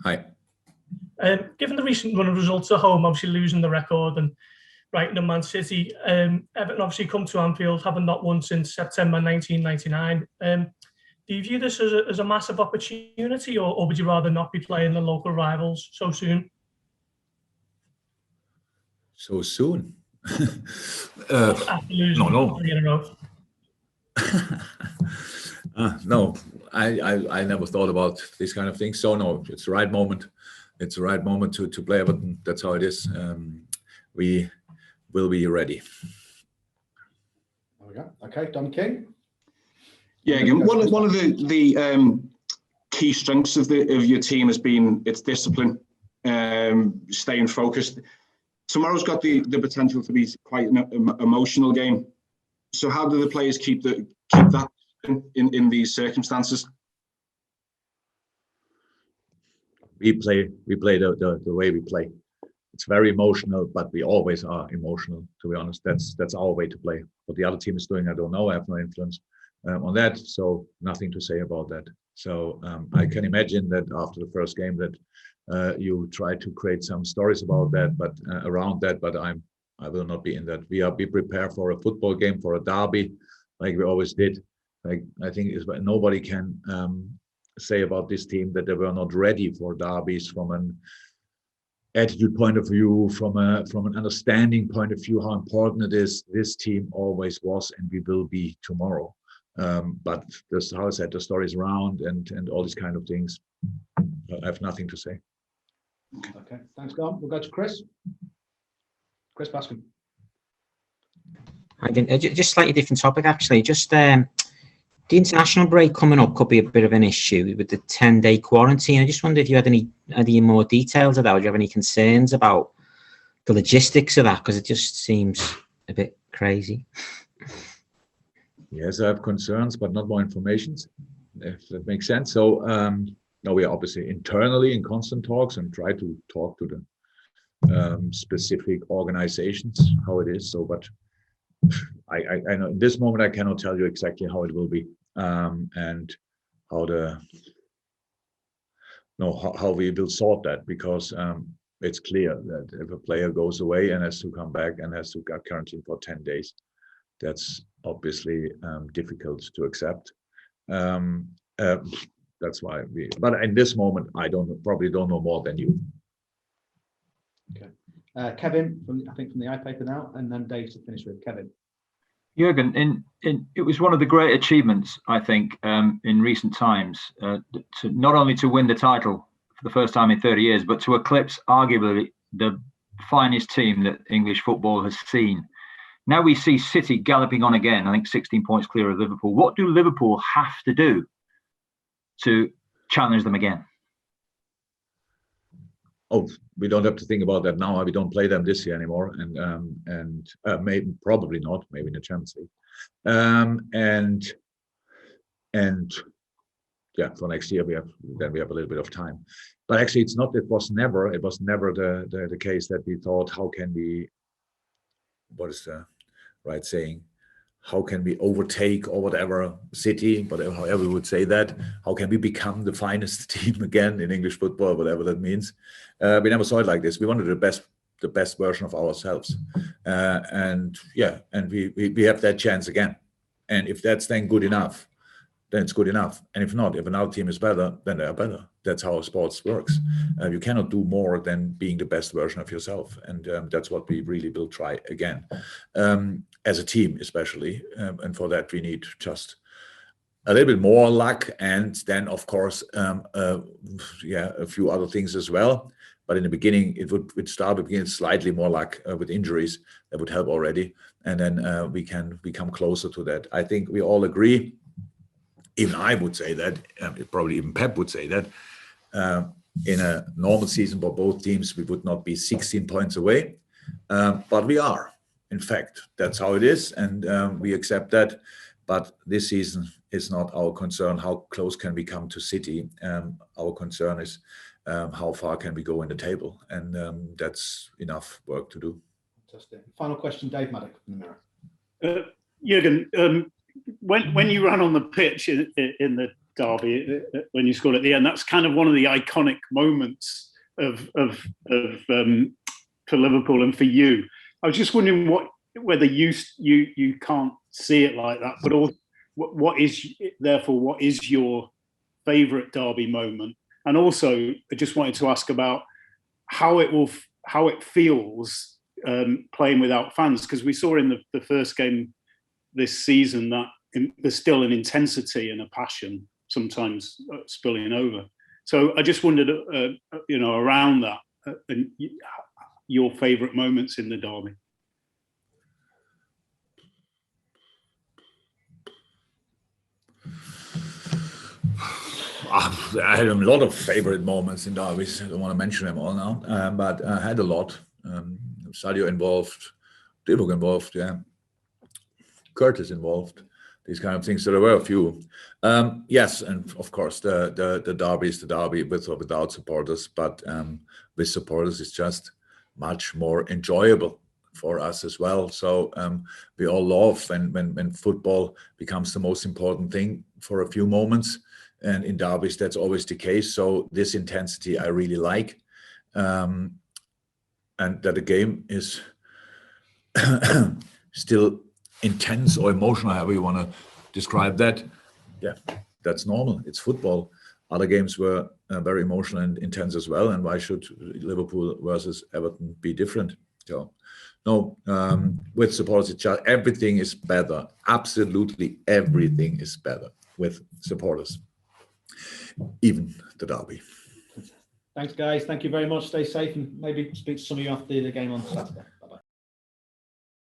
Hi. Given the recent run of results at home, obviously losing the record and Brighton and Man City, Everton obviously come to Anfield, having not won since September 1999. Do you view this as a massive opportunity, or would you rather not be playing the local rivals so soon? So soon? After losing no. 3 in a row. No, I never thought about these kind of things. So no, it's the right moment. It's the right moment to play Everton. That's how it is. We will be ready. There we go. Okay, Dom King. Yeah, again, one of the key strengths of your team has been its discipline, staying focused. Tomorrow's got the potential to be quite an emotional game. So how do the players keep that in these circumstances? We play the way we play. It's very emotional, but we always are emotional. To be honest, that's our way to play. What the other team is doing, I don't know. I have no influence on that, so nothing to say about that. So I can imagine that after the first game that you try to create some stories about that, but around that. But I will not be in that. We prepare for a football game, for a derby, like we always did. Like I think nobody can say about this team that they were not ready for derbies from an attitude point of view, from an understanding point of view, how important it is. This team always was, and we will be tomorrow. But this, how I said, the stories around and all these kind of things, I have nothing to say. Okay, thanks, Dom. We'll go to Chris. Chris Bascom. Just slightly different topic, actually. Just the international break coming up could be a bit of an issue with the 10-day quarantine. I just wonder if you had any more details of that, or do you have any concerns about the logistics of that? Because it just seems a bit crazy. Yes, I have concerns, but not more information, if that makes sense. So no, we are obviously internally in constant talks and try to talk to the specific organizations how it is. So, but I know in this moment I cannot tell you exactly how it will be and how we will sort that, because it's clear that if a player goes away and has to come back and has to get quarantined for 10 days, that's obviously difficult to accept. That's why but in this moment, probably don't know more than you. Okay. Kevin, from the iPaper now, and then Dave to finish with. Kevin. Jurgen, it was one of the great achievements, I think, in recent times, to not only to win the title for the first time in 30 years, but to eclipse arguably the finest team that English football has seen. Now we see City galloping on again, I think 16 points clear of Liverpool. What do Liverpool have to do to challenge them again? Oh, we don't have to think about that now. We don't play them this year anymore, and maybe probably not. Maybe in the Champions League, and yeah, for next year we have a little bit of time. But actually, it was never the case that we thought, how can we? What is the right saying? How can we overtake or whatever City, whatever, however we would say that? How can we become the finest team again in English football, whatever that means? We never saw it like this. We wanted the best version of ourselves, and we have that chance again. And if that's then good enough, then it's good enough. And if not, if another team is better, then they are better. That's how sports works. You cannot do more than being the best version of yourself, and that's what we really will try again. As a team especially, and for that we need just a little bit more luck, and then of course a few other things as well. But in the beginning it would start with slightly more luck with injuries. That would help already, and then we can become closer to that. I think we all agree, even I would say that, probably even Pep would say that, in a normal season for both teams we would not be 16 points away, but we are. In fact, that's how it is, and we accept that. But this season is not our concern. How close can we come to City? Our concern is how far can we go in the table, and that's enough work to do. Fantastic. Final question, Dave Maddock from the Mirror. Jurgen, when you ran on the pitch in the derby when you scored at the end. That's kind of one of the iconic moments for Liverpool and for you. I was just wondering whether you can't see it like that, but also what is your favourite derby moment? And also, I just wanted to ask about how it feels playing without fans, because we saw in the first game this season that there's still an intensity and a passion sometimes spilling over. So I just wondered, around that, and your favourite moments in the derby. I had a lot of favorite moments in derbies. I don't want to mention them all now, but I had a lot. Sadio involved, Divock involved, yeah, Curtis involved, these kind of things. So there were a few. Yes, and of course the derby is the derby with or without supporters, but with supporters it's just much more enjoyable for us as well. So we all love when football becomes the most important thing for a few moments. And in derbies, that's always the case. So this intensity I really like. And that the game is still intense or emotional, however you want to describe that. Yeah, that's normal. It's football. Other games were very emotional and intense as well. And why should Liverpool versus Everton be different? So, no, with supporters, it's just, everything is better. Absolutely everything is better with supporters. Even the derby. Thanks, guys. Thank you very much. Stay safe, and maybe speak to some of you after the game on Saturday.